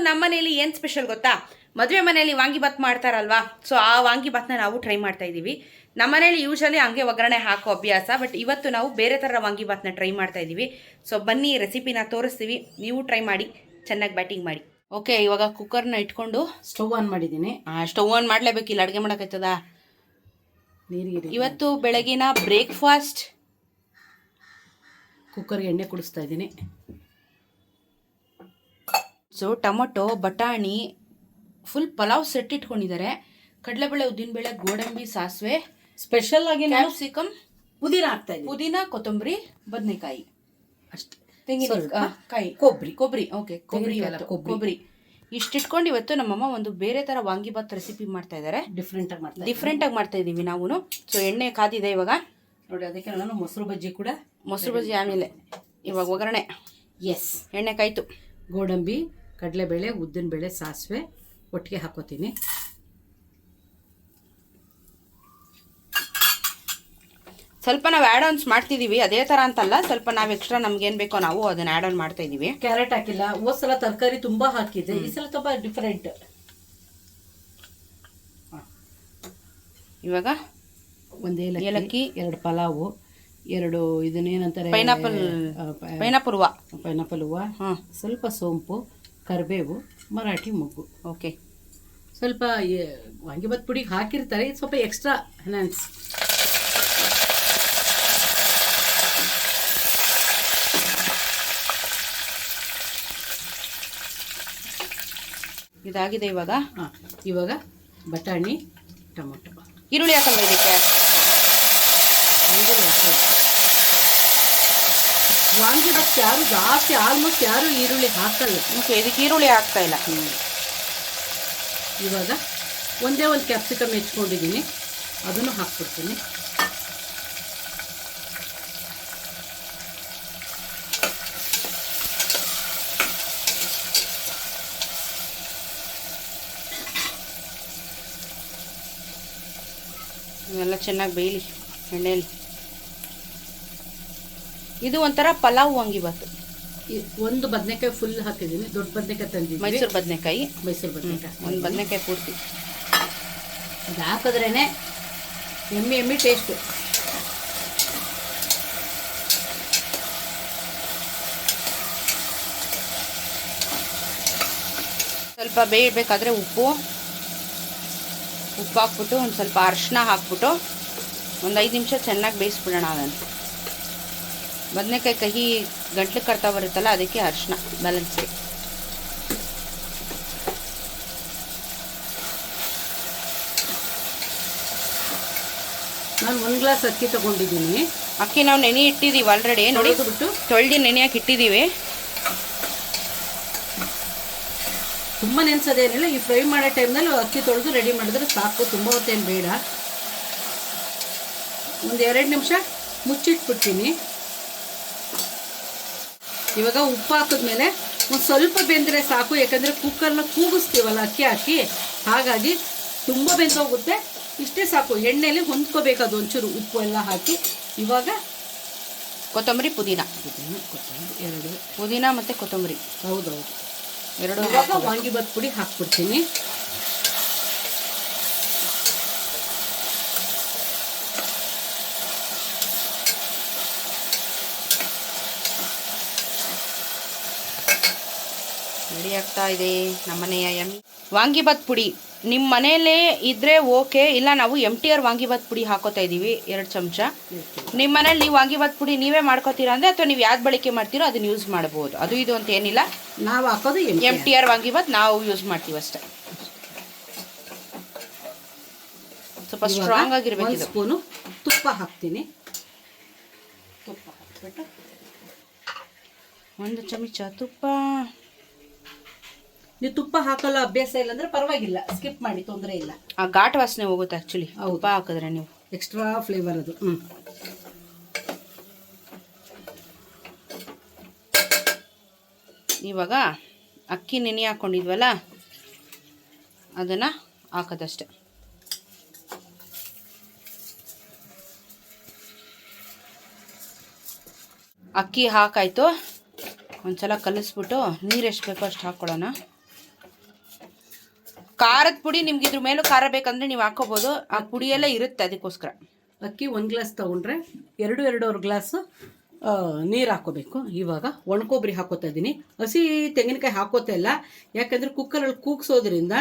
ನಮ್ಮ ಮನೆಯಲ್ಲಿ ಏನು ಸ್ಪೆಷಲ್ ಗೊತ್ತಾ, ಮದುವೆ ಮನೆಯಲ್ಲಿ ವಾಂಗಿಬಾತ್ ಮಾಡ್ತಾರಲ್ವಾ, ಸೊ ಆ ವಾಂಗಿಬಾತ್ನ ನಾವು ಟ್ರೈ ಮಾಡ್ತಾ ಇದ್ದೀವಿ. ನಮ್ಮ ಮನೇಲಿ ಯೂಶಲಿ ಹಂಗೆ ಒಗ್ಗರಣೆ ಹಾಕೋ ಅಭ್ಯಾಸ, ಬಟ್ ಇವತ್ತು ನಾವು ಬೇರೆ ಥರ ವಾಂಗಿಬಾತ್ನ ಟ್ರೈ ಮಾಡ್ತಾ ಇದ್ದೀವಿ. ಸೊ ಬನ್ನಿ ರೆಸಿಪಿನ ತೋರಿಸ್ತೀವಿ, ನೀವು ಟ್ರೈ ಮಾಡಿ, ಚೆನ್ನಾಗಿ ಬ್ಯಾಟಿಂಗ್ ಮಾಡಿ. ಓಕೆ, ಇವಾಗ ಕುಕ್ಕರ್ನ ಇಟ್ಕೊಂಡು ಸ್ಟವ್ ಆನ್ ಮಾಡಿದ್ದೀನಿ. ಸ್ಟವ್ ಆನ್ ಮಾಡಲೇಬೇಕಿಲ್ಲ, ಅಡುಗೆ ಮಾಡೋಕ್ಕಾಯ್ತದ. ನೀರಿಗೆ ಇವತ್ತು ಬೆಳಗಿನ ಬ್ರೇಕ್ಫಾಸ್ಟ್. ಕುಕ್ಕರ್ಗೆ ಎಣ್ಣೆ ಕುಡಿಸ್ತಾ ಇದ್ದೀನಿ. ಸೊ ಟೊಮೊಟೊ, ಬಟಾಣಿ, ಫುಲ್ ಪಲಾವ್ ಸೆಟ್ ಇಟ್ಕೊಂಡಿದ್ದಾರೆ. ಕಡಲೆಬೇಳೆ, ಉದ್ದಿನಬೇಳೆ, ಗೋಡಂಬಿ, ಸಾಸಿವೆ, ಸ್ಪೆಷಲ್ ಆಗಿ ಕ್ಯಾಪ್ಸಿಕಮ್, ಪುದೀನ ಹಾಕ್ತಾ ಇದ್ದೀನಿ. ಪುದೀನ, ಕೊತ್ತಂಬರಿ, ಬದನೆಕಾಯಿ ಅಷ್ಟೇ. ತೆಂಗಿನಕಾಯಿ, ಕೊಬ್ಬರಿ. ಓಕೆ, ಕೊಬ್ಬರಿ ಇಷ್ಟಿಟ್ಕೊಂಡು ಇವತ್ತು ನಮ್ಮಮ್ಮ ಒಂದು ಬೇರೆ ಥರ ವಾಂಗಿಬಾತ್ ರೆಸಿಪಿ ಮಾಡ್ತಾ ಇದ್ದಾರೆ. ಡಿಫ್ರೆಂಟ್ ಆಗಿ ಮಾಡ್ತಾ ಇದ್ದೀವಿ ನಾವು. ಸೊ ಎಣ್ಣೆ ಕಾದಿದೆ ಇವಾಗ ನೋಡಿ. ಅದಕ್ಕೆ ನಾನು ಮೊಸರು ಬಜ್ಜಿ ಆಮೇಲೆ ಇವಾಗ ಒಗ್ಗರಣೆ. ಎಸ್, ಎಣ್ಣೆ ಕಾಯ್ತು. ಗೋಡಂಬಿ, ಕಡಲೆಬೇಳೆ, ಉದ್ದಿನಬೇಳೆ, ಸಾಸಿವೆ ಒಟ್ಟಿಗೆ ಹಾಕೋತೀನಿ. ಸ್ವಲ್ಪ ನಾವು ಆ್ಯಡ್ ಆನ್ಸ್ ಮಾಡ್ತಿದ್ದೀವಿ, ಅದೇ ಥರ ಅಂತಲ್ಲ, ಸ್ವಲ್ಪ ನಾವು ಎಕ್ಸ್ಟ್ರಾ ನಮ್ಗೇನು ಬೇಕೋ ನಾವು ಅದನ್ನ ಆ್ಯಡ್ ಆನ್ ಮಾಡ್ತಾ ಇದ್ದೀವಿ. ಕ್ಯಾರೆಟ್ ಹಾಕಿಲ್ಲ, ಹೋದ ಸಲ ತರಕಾರಿ ತುಂಬ ಹಾಕಿದ್ದೆ, ಈ ಸಲ ತುಂಬ ಡಿಫರೆಂಟ್. ಇವಾಗ ಒಂದು ಏಲಕ್ಕಿ, 2 ಪಲಾವು, 2 ಇದನ್ನೇನಂತಾರೆ ಪೈನಾಪಲ್ ಹೂವು, ಸ್ವಲ್ಪ ಸೋಂಪು, ಕರಿಬೇವು, ಮರಾಠಿ ಮೊಗ್ಗು. ಓಕೆ, ಸ್ವಲ್ಪ ವಾಂಗಿಬಾತ್ ಪುಡಿಗೆ ಹಾಕಿರ್ತಾರೆ, ಇದು ಸ್ವಲ್ಪ ಎಕ್ಸ್ಟ್ರಾ ಎನ್ಹಾನ್ಸ್. ಇದಾಗಿದೆ ಇವಾಗ. ಇವಾಗ ಬಟಾಣಿ, ಟೊಮೊಟೊ, ಈರುಳ್ಳಿ ಹಾಕಲ್ಲ ಇದಕ್ಕೆ. ವಾಂಗಿಬಾತ್ ಯಾರು ಜಾಸ್ತಿ ಆಲ್ಮೋಸ್ಟ್ ಯಾರು ಈರುಳ್ಳಿ ಹಾಕಲ್ಲ. ಓಕೆ, ಇದಕ್ಕೆ ಈರುಳ್ಳಿ ಹಾಕ್ತಾ ಇಲ್ಲ. ಇವಾಗ ಒಂದೇ ಒಂದು ಕ್ಯಾಪ್ಸಿಕಮ್ ಹೆಚ್ಕೊಂಡಿದ್ದೀನಿ, ಅದನ್ನು ಹಾಕ್ಬಿಡ್ತೀನಿ. ಇವೆಲ್ಲ ಚೆನ್ನಾಗಿ ಬೇಯಲಿ ಎಣ್ಣೆಯಲ್ಲಿ. ಇದು ಒಂಥರ ಪಲಾವ್ ವಾಂಗಿಬಾತ್. ಒಂದು ಬದನೆಕಾಯಿ ಫುಲ್ ಹಾಕಿದ್ದೀನಿ, ದೊಡ್ಡ ಬದನೆಕಾಯಿ ತಂದಿದ್ದೀನಿ, ಮೈಸೂರು ಬದನೆಕಾಯಿ. ಒಂದು ಬದನೆಕಾಯಿ ಪೂರ್ತಿ ಅದು ಹಾಕಿದ್ರೇ ಎಮ್ಮಿ ಟೇಸ್ಟು. ಸ್ವಲ್ಪ ಬೇಯಬೇಕಾದ್ರೆ ಉಪ್ಪು ಹಾಕ್ಬಿಟ್ಟು ಒಂದು ಸ್ವಲ್ಪ ಅರಿಶಿನ ಹಾಕ್ಬಿಟ್ಟು ಒಂದು 5 ನಿಮಿಷ ಚೆನ್ನಾಗಿ ಬೇಯಿಸ್ಬಿಡೋಣ. ಅದನ್ನು ಬದನೆಕಾಯಿ ಕಹಿ ಗಂಟ್ಲು ಕರ್ತಾ ಬರುತ್ತಲ್ಲ, ಅದಕ್ಕೆ ಅರಿಶಿನ ಬ್ಯಾಲೆನ್ಸ್ಗೆ. ನಾನು 1 ಗ್ಲಾಸ್ ಅಕ್ಕಿ ತಗೊಂಡಿದ್ದೀನಿ. ಅಕ್ಕಿ ನಾವು ನೆನೆ ಇಟ್ಟಿದ್ದೀವಿ ಆಲ್ರೆಡಿ, ನೋಡಿ ತೊಳೆದು ನೆನೆಯಾಗಿ ಇಟ್ಟಿದ್ದೀವಿ. ತುಂಬ ನೆನೆಸೋದೇನಿಲ್ಲ, ಈ ಫ್ರೈ ಮಾಡೋ ಟೈಮ್ನಲ್ಲಿ ಅಕ್ಕಿ ತೊಳೆದು ರೆಡಿ ಮಾಡಿದ್ರೆ ಸಾಕು, ತುಂಬ ಹೊತ್ತೇನು ಬೇಡ. ಒಂದು 2 ನಿಮಿಷ ಮುಚ್ಚಿಟ್ಬಿಡ್ತೀನಿ. ಇವಾಗ ಉಪ್ಪು ಹಾಕಿದ್ಮೇಲೆ ಒಂದು ಸ್ವಲ್ಪ ಬೆಂದರೆ ಸಾಕು, ಯಾಕಂದರೆ ಕುಕ್ಕರ್ನ ಕೂಗಿಸ್ತೀವಲ್ಲ ಅಕ್ಕಿ ಹಾಕಿ, ಹಾಗಾಗಿ ತುಂಬ ಬೆಂದೋಗುತ್ತೆ. ಇಷ್ಟೇ ಸಾಕು, ಎಣ್ಣೆಯಲ್ಲಿ ಹೊಂದ್ಕೋಬೇಕು ಅದು ಒಂಚೂರು ಉಪ್ಪು ಎಲ್ಲ ಹಾಕಿ. ಇವಾಗ ಕೊತ್ತಂಬರಿ, ಪುದೀನ 2 ಪುದೀನ ಮತ್ತು ಕೊತ್ತಂಬರಿ, ಹೌದೌದು 2. ಇವಾಗ ವಾಂಗಿಬಾತ್ ಪುಡಿ ಹಾಕ್ಬಿಡ್ತೀನಿ. ರೆಡಿ ಆಗ್ತಾ ಇದೆ ನಮ್ಮನೆಯ ಯಮ್ಮಿ ವಾಂಗಿಬಾತ್ ಪುಡಿ. ನಿಮ್ಮ ಮನೆಯಲ್ಲೇ ಇದ್ದರೆ ಓಕೆ, ಇಲ್ಲ ನಾವು MTR ವಾಂಗಿಬಾತ್ ಪುಡಿ ಹಾಕೋತಾ ಇದ್ದೀವಿ 2 ಚಮಚ. ನಿಮ್ಮ ಮನೇಲಿ ನೀವು ವಾಂಗಿಬಾತ್ ಪುಡಿ ನೀವೇ ಮಾಡ್ಕೋತೀರಾ ಅಂದರೆ, ಅಥವಾ ನೀವು ಯಾವ್ದು ಬಳಕೆ ಮಾಡ್ತೀರೋ ಅದನ್ನ ಯೂಸ್ ಮಾಡ್ಬೋದು. ಅದು ಇದು ಅಂತ ಏನಿಲ್ಲ, ನಾವು ಹಾಕೋದು MTR ವಾಂಗಿಬಾತ್ ನಾವು ಯೂಸ್ ಮಾಡ್ತೀವಿ ಅಷ್ಟೇ. ಸ್ವಲ್ಪ ಸ್ಟ್ರಾಂಗ್ ಆಗಿರ್ಬೇಕು. 1 ಸ್ಪೂನು ತುಪ್ಪ ಹಾಕ್ತೀನಿ. ತುಪ್ಪ ಹಾಕ್ಬಿಟ್ಟು 1 ಚಮಚ ತುಪ್ಪ. ನೀವು ತುಪ್ಪ ಹಾಕಲ್ಲ ಅಭ್ಯಾಸ ಇಲ್ಲ ಅಂದರೆ ಪರವಾಗಿಲ್ಲ, ಸ್ಕಿಪ್ ಮಾಡಿ, ತೊಂದರೆ ಇಲ್ಲ. ಆ ಘಾಟ್ ವಾಸನೆ ಹೋಗುತ್ತೆ ಆ್ಯಕ್ಚುಲಿ ತುಪ್ಪ ಹಾಕಿದ್ರೆ, ನೀವು ಎಕ್ಸ್ಟ್ರಾ ಫ್ಲೇವರ್ ಅದು. ಇವಾಗ ಅಕ್ಕಿ ನೆನೆ ಹಾಕ್ಕೊಂಡಿದ್ವಲ್ಲ ಅದನ್ನು ಹಾಕೋದಷ್ಟೆ. ಅಕ್ಕಿ ಹಾಕಾಯ್ತು, ಒಂದ್ಸಲ ಕಲಿಸ್ಬಿಟ್ಟು ನೀರು ಎಷ್ಟು ಬೇಕೋ ಅಷ್ಟು ಹಾಕ್ಕೊಳ್ಳೋಣ. ಖಾರದ ಪುಡಿ ನಿಮ್ಗೆ ಇದ್ರ ಮೇಲೂ ಖಾರ ಬೇಕಂದ್ರೆ ನೀವು ಹಾಕೋಬೋದು. ಆ ಪುಡಿ ಎಲ್ಲ ಇರುತ್ತೆ ಅದಕ್ಕೋಸ್ಕರ. ಅಕ್ಕಿ 1 ಗ್ಲಾಸ್ ತೊಗೊಂಡ್ರೆ 2-2.5 ಗ್ಲಾಸ್ ನೀರು ಹಾಕೋಬೇಕು. ಇವಾಗ ಒಣಕೊಬ್ಬರಿ ಹಾಕೋತಾ ಇದ್ದೀನಿ. ಹಸಿ ತೆಂಗಿನಕಾಯಿ ಹಾಕೋತಾ ಇಲ್ಲ, ಯಾಕಂದರೆ ಕುಕ್ಕರಲ್ಲಿ ಕೂಗ್ಸೋದ್ರಿಂದ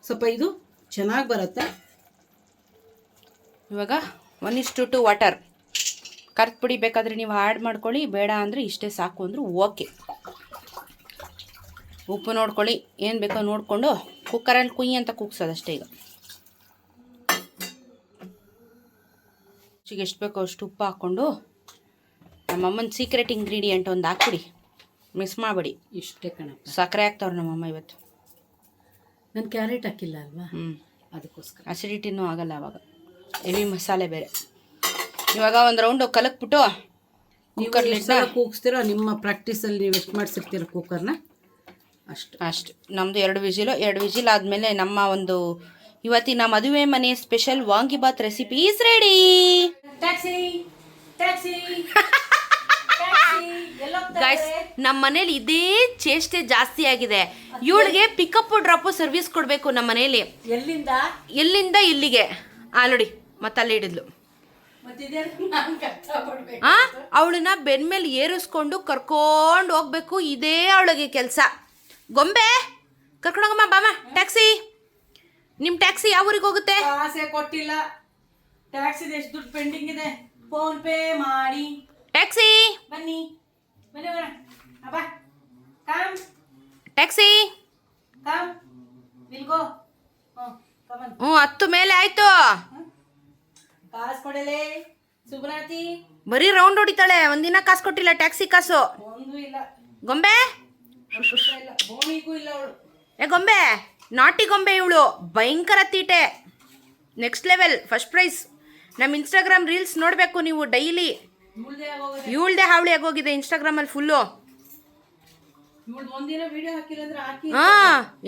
ಸ್ವಲ್ಪ ಇದು ಚೆನ್ನಾಗಿ ಬರುತ್ತೆ. ಇವಾಗ 1:2 ವಾಟರ್. ಖಾರದ ಪುಡಿ ಬೇಕಾದರೆ ನೀವು ಆ್ಯಡ್ ಮಾಡ್ಕೊಳ್ಳಿ, ಬೇಡ ಅಂದರೆ ಇಷ್ಟೇ ಸಾಕು ಅಂದರೂ ಓಕೆ. ಉಪ್ಪು ನೋಡ್ಕೊಳ್ಳಿ, ಏನು ಬೇಕೋ ನೋಡಿಕೊಂಡು ಕುಕ್ಕರಲ್ಲಿ ಕುಯ್ಯಿ ಅಂತ ಕೂಗ್ಸೋದಷ್ಟೇ. ಈಗ ರುಚಿಗೆ ಎಷ್ಟು ಬೇಕೋ ಅಷ್ಟು ಉಪ್ಪು ಹಾಕ್ಕೊಂಡು ನಮ್ಮಮ್ಮನ ಸೀಕ್ರೆಟ್ ಇಂಗ್ರೀಡಿಯೆಂಟ್ ಒಂದು ಹಾಕ್ಬಿಡಿ, ಮಿಸ್ ಮಾಡಬೇಡಿ. ಇಷ್ಟೇ ಕಣಪ್ಪ. ಸಕ್ಕರೆ ಹಾಕ್ತವ್ರು ನಮ್ಮಮ್ಮ ಇವತ್ತು. ನಾನು ಕ್ಯಾರೆಟ್ ಹಾಕಿಲ್ಲ ಅಲ್ವಾ, ಅದಕ್ಕೋಸ್ಕರ ಅಸಿಡಿಟಿನೂ ಆಗಲ್ಲ ಅವಾಗ. ಹೆವಿ ಮಸಾಲೆ ಬೇರೆ. ಇವಾಗ ಒಂದು ರೌಂಡು ಕಲಕ್ಬಿಟ್ಟು ಕುಕ್ಕರ್ಲಿಟ್ಟು ಕೂಗಿಸ್ತೀರೋ ನಿಮ್ಮ ಪ್ರಾಕ್ಟೀಸಲ್ಲಿ ನೀವು ಎಷ್ಟು ಮಾಡಿಸಿರ್ತೀರ ಕುಕ್ಕರ್ನ ಅಷ್ಟು. ನಮ್ಮದು 2 ವಿಜಿಲ್ ಆದಮೇಲೆ ನಮ್ಮ ಒಂದು ಇವತ್ತಿನ ಮದುವೆ ಮನೆ special vangibath recipe is ready. Guys, ನಮ್ಮ ಮನೇಲಿ ಇದೇ ಚೇಷ್ಟೆ ಜಾಸ್ತಿ ಆಗಿದೆ. ಇವಳಿಗೆ ಪಿಕಪ್ ಡ್ರಾಪ್ ಸರ್ವಿಸ್ ಕೊಡಬೇಕು ನಮ್ಮ ಮನೇಲಿ. ಎಲ್ಲಿಂದ ಇಲ್ಲಿಗೆ ಆಲ್ರೆಡಿ ಮತ್ತಲ್ಲೇ ಹಿಡಿದ್ಲು. ಅವಳನ್ನ ಬೆನ್ಮೇಲೆ ಏರಿಸ್ಕೊಂಡು ಕರ್ಕೊಂಡು ಹೋಗ್ಬೇಕು, ಇದೇ ಅವಳಿಗೆ ಕೆಲಸ. ಗೊಂಬೆ ಕರ್ಕೊಂಡೋಗಮ್ಮ, ಬಾಮ. ಟ್ಯಾಕ್ಸಿ, ನಿಮ್ಮ ಟ್ಯಾಕ್ಸಿ ಯಾವ ಊರಿಗೆ ಹೋಗುತ್ತೆ? ಆಸೆ ಕೊಟ್ಟಿಲ್ಲ. ಟ್ಯಾಕ್ಸಿ ಎಷ್ಟು ದುಡ್ಡು ಪೆಂಡಿಂಗ್ ಇದೆ, ಫೋನ್ ಪೇ ಮಾಡಿ. ಟ್ಯಾಕ್ಸಿ ಬನ್ನಿ ಟ್ಯಾಕ್ಸಿ. ಹತ್ತು ಮೇಲೆ ಆಯ್ತು. ಕಾಸು ಕೊಡಲೇ ಸುಬ್ರಾತಿ, ಬರೀ ರೌಂಡ್ ಹೊಡಿತಾಳೆ. ಒಂದಿನ ಕಾಸು ಕೊಟ್ಟಿಲ್ಲ, ಟ್ಯಾಕ್ಸಿ ಕಾಸು. ಒಂದು ಇಲ್ಲ. ಗೊಂಬೆ ಇಲ್ಲ, ಬೋಣಿಗೂ ಇಲ್ಲ ಅವಳು. ಗೊಂಬೆ, ನಾಟಿ ಗೊಂಬೆ ಇವಳು. ಭಯಂಕರ ತೀಟೆ, ನೆಕ್ಸ್ಟ್ ಲೆವೆಲ್, ಫಸ್ಟ್ ಪ್ರೈಸ್. ನಮ್ಮ ಇನ್ಸ್ಟಾಗ್ರಾಮ್ ರೀಲ್ಸ್ ನೋಡಬೇಕು ನೀವು ಡೈಲಿ. ಇವಳ್ದೆ ಹಾವಳಿ ಆಗೋಗಿದೆ ಇನ್ಸ್ಟಾಗ್ರಾಮಲ್ಲಿ ಫುಲ್ಲು.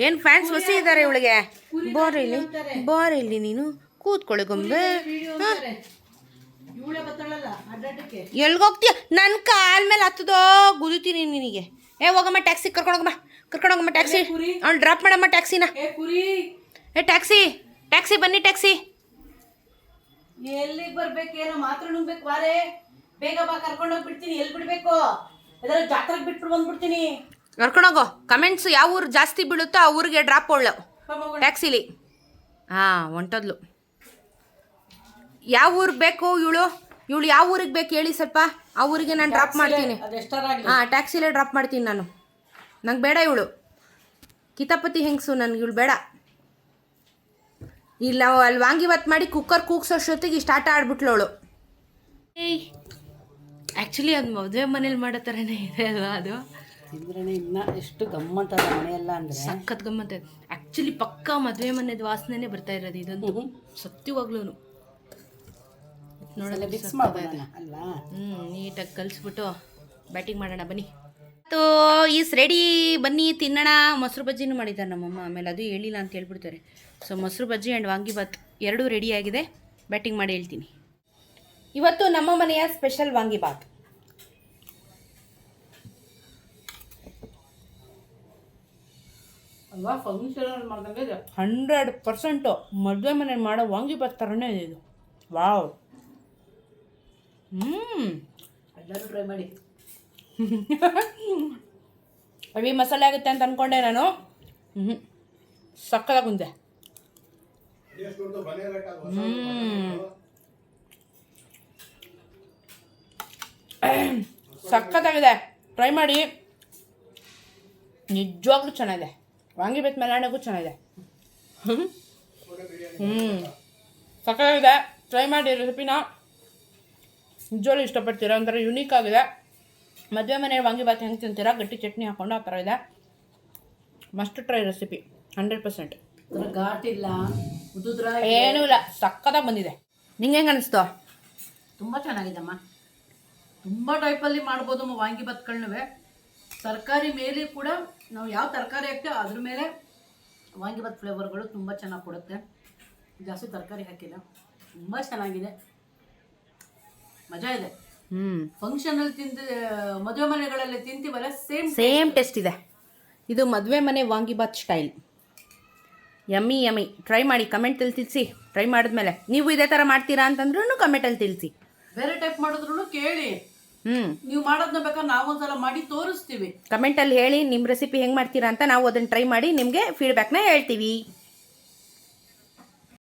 ಏನು ಫ್ಯಾನ್ಸ್ ಹೊಸಿ ಇದ್ದಾರೆ ಇವಳಿಗೆ. ಬಾರಿಲ್ಲಿ ನೀನು ಕೂತ್ಕೊಳ್ಳಿ ಗೊಂಬೆ. ಎಲ್ಗೋಗ್ತೀಯ? ನನ್ನ ಕಾಲ್ ಮೇಲೆ ಹತ್ತದೋ ಗುದಿತೀನಿ ನಿನಗೆ. ಹೋಗಮ್ಮ ಟ್ಯಾಕ್ಸಿ, ಕರ್ಕೊಂಡೋಗಮ್ಮ ಟ್ಯಾಕ್ಸಿ. ಅವ್ನು ಡ್ರಾಪ್ ಮಾಡಮ್ಮ ಟ್ಯಾಕ್ಸಿನ. ಟ್ಯಾಕ್ಸಿ ಟ್ಯಾಕ್ಸಿ ಬನ್ನಿ, ಟ್ಯಾಕ್ಸಿ. ಎಲ್ಲಿಗೆ ಬರ್ಬೇಕೇನೋ ಮಾತ್ರ ನುಂಗ್ಬೇಕು. ಬಾರೆ ಬೇಗ ಬಾ, ಕರ್ಕೊಂಡೋಗ್ಬಿಡ್ತೀನಿ. ಎಲ್ಲಿ ಬಿಡ್ಬೇಕು? ಎಲ್ಲರೂ ಜಾತ್ರೆಗೆ ಬಿಟ್ಬಿಟ್ಟು ಬಂದ್ಬಿಡ್ತೀನಿ. ಕರ್ಕೊಂಡೋಗೋ. ಕಮೆಂಟ್ಸ್ ಯಾವ ಊರು ಜಾಸ್ತಿ ಬೀಳುತ್ತೋ ಆ ಊರಿಗೆ ಡ್ರಾಪ್ ಒಳ್ಳು ಟ್ಯಾಕ್ಸಿಲಿ. ಹೊಂಟದ್ಲು. ಯಾವ ಊರಿಗೆ ಬೇಕು ಇವಳು ಯಾವ ಊರಿಗೆ ಬೇಕು ಹೇಳಿ ಸ್ವಲ್ಪ. ಆ ಊರಿಗೆ ನಾನು ಡ್ರಾಪ್ ಮಾಡ್ತೀನಿ. ಟ್ಯಾಕ್ಸಿಲೇ ಡ್ರಾಪ್ ಮಾಡ್ತೀನಿ ನಾನು. ನಂಗೆ ಬೇಡ ಇವಳು ಕಿತಾಪತಿ ಹೆಂಗಸು, ನನಗೆ ಇವಳು ಬೇಡ. ಇಲ್ಲ ಅಲ್ಲಿ ವಾಂಗಿಬಾತ್ ಮಾಡಿ ಕುಕ್ಕರ್ ಕೂಗ್ಸೋಷ್ಟೊತ್ತಿಗೆ ಇಷ್ಟು ಆಟ ಆಡ್ಬಿಟ್ಲು ಅವಳು. ಆ್ಯಕ್ಚುಲಿ ಅದು ಮದುವೆ ಮನೇಲಿ ಮಾಡೋ ಥರನೇ ಇದೆ ಅಲ್ವಾ ಅದು. ಇದ್ರೇ ಇನ್ನ ಎಷ್ಟು ಗಮ್ಮತ್ತದ ಮನೆಯೆಲ್ಲ ಅಂದರೆ ಸಖತ್ ಗಮ್ಮತ್ತ. ಆ್ಯಕ್ಚುಲಿ ಪಕ್ಕಾ ಮದುವೆ ಮನೆದು ವಾಸನೆ ಬರ್ತಾ ಇರೋದು ಇದಂತೂ ಸತ್ಯವಾಗ್ಲೂ. ನೋಡಲ್ಲ ಮಿಕ್ಸ್ ಮಾಡೋಣ ಅಲ್ಲ. ನೀಟಾಗಿ ಕಲಿಸ್ಬಿಟ್ಟು ಬ್ಯಾಟಿಂಗ್ ಮಾಡೋಣ ಬನ್ನಿ. ಈಸ್ ರೆಡಿ, ಬನ್ನಿ ತಿನ್ನೋಣ. ಮೊಸರು ಬಜ್ಜಿನೂ ಮಾಡಿದ್ದಾರೆ ನಮ್ಮಮ್ಮ, ಆಮೇಲೆ ಅದು ಹೇಳಿಲ್ಲ ಅಂತ ಹೇಳ್ಬಿಡ್ತಾರೆ. ಸೊ ಮೊಸರು ಬಜ್ಜಿ ಆ್ಯಂಡ್ ವಾಂಗಿಬಾತ್ ಎರಡೂ ರೆಡಿಯಾಗಿದೆ. ಬ್ಯಾಟಿಂಗ್ ಮಾಡಿ ಹೇಳ್ತೀನಿ. ಇವತ್ತು ನಮ್ಮ ಮನೆಯ ಸ್ಪೆಷಲ್ ವಾಂಗಿಬಾತ್. ಅಲ್ವಾ, ಫಂಕ್ಷನ್ ಮಾಡಿದಂಗೆ 100% ಮದುವೆ ಮನೇಲಿ ಮಾಡೋ ವಾಂಗಿಬಾತ್ ಥರನೇ ಇದೆ ಇದು. ವಾವ್. ಎಲ್ಲರೂ ಟ್ರೈ ಮಾಡಿ. ಹೆವಿ ಮಸಾಲೆ ಆಗುತ್ತೆ ಅಂತ ಅಂದ್ಕೊಂಡೆ ನಾನು. ಸಕ್ಕತ್ತಾಗಿ ಉಂದೆ. ಸಕ್ಕತ್ತಾಗಿದೆ, ಟ್ರೈ ಮಾಡಿ. ನಿಜವಾಗ್ಲೂ ಚೆನ್ನಾಗಿದೆ. ವಾಂಗಿಬಾತ್ ಮೆಲಾಣಗೂ ಚೆನ್ನಾಗಿದೆ. ಸಕ್ಕತ್ತಾಗಿದೆ, ಟ್ರೈ ಮಾಡಿ ರೆಸಿಪಿನ. ನಿಜವಾಗ್ಲೂ ಇಷ್ಟಪಡ್ತೀರಾ, ಒಂಥರ ಯುನೀಕ್ ಆಗಿದೆ. ಮದುವೆ ಮನೆ ವಾಂಗಿಬಾತ್ ಹೆಂಗೆ ತಿಂತೀರಾ, ಗಟ್ಟಿ ಚಟ್ನಿ ಹಾಕ್ಕೊಂಡು ಆ ಥರ ಇದೆ. Must try recipe 100%. ಘಾಟ್ ಇಲ್ಲ, ಉದುದ್ರ ಏನೂ ಇಲ್ಲ, ಸಕ್ಕತ್ತಾಗಿ ಬಂದಿದೆ. ನಿಂಗೆ ಹೆಂಗೆ ಅನಿಸ್ತು? ತುಂಬ ಚೆನ್ನಾಗಿದೆಮ್ಮ. ತುಂಬ ಟೈಪಲ್ಲಿ ಮಾಡ್ಬೋದು ವಾಂಗಿಬಾತ್ಗಳನ್ನೂ. ತರಕಾರಿ ಮೇಲೆ ಕೂಡ ನಾವು ಯಾವ ತರಕಾರಿ ಹಾಕ್ತೀವೋ ಅದ್ರ ಮೇಲೆ ವಾಂಗಿಬಾತ್ ಫ್ಲೇವರ್ಗಳು ತುಂಬ ಚೆನ್ನಾಗಿ ಕೊಡುತ್ತೆ. ಜಾಸ್ತಿ ತರಕಾರಿ ಹಾಕಿಲ್ಲ, ತುಂಬ ಚೆನ್ನಾಗಿದೆ, ಮಜಾ ಇದೆ. ಫಂಕ್ಷನಲ್ಲಿ ತಿಂದ ಮದುವೆ ಮನೆಗಳಲ್ಲಿ ತಿಂತೀವಲ್ಲ, ಸೇಮ್ ಟೇಸ್ಟ್ ಇದೆ. ಇದು ಮದುವೆ ಮನೆ vangibath style. Yummy yummy. Try ಮಾಡಿ, ಕಮೆಂಟಲ್ಲಿ ತಿಳಿಸಿ. ಟ್ರೈ ಮಾಡಿದ್ಮೇಲೆ ನೀವು ಇದೇ ಥರ ಮಾಡ್ತೀರಾ ಅಂತಂದ್ರೂ ಕಮೆಂಟಲ್ಲಿ ತಿಳಿಸಿ. ಬೇರೆ ಟೈಪ್ ಮಾಡಿದ್ರು ಕೇಳಿ. ಹ್ಞೂ, ನೀವು ಮಾಡೋದನ್ನ ಬೇಕಾದ್ರೆ ನಾವೊಂದ್ಸಲ ಮಾಡಿ ತೋರಿಸ್ತೀವಿ. ಕಮೆಂಟಲ್ಲಿ ಹೇಳಿ ನಿಮ್ಮ ರೆಸಿಪಿ ಹೆಂಗೆ ಮಾಡ್ತೀರಾ ಅಂತ. ನಾವು ಅದನ್ನು ಟ್ರೈ ಮಾಡಿ ನಿಮಗೆ ಫೀಡ್ಬ್ಯಾಕ್ನ ಹೇಳ್ತೀವಿ.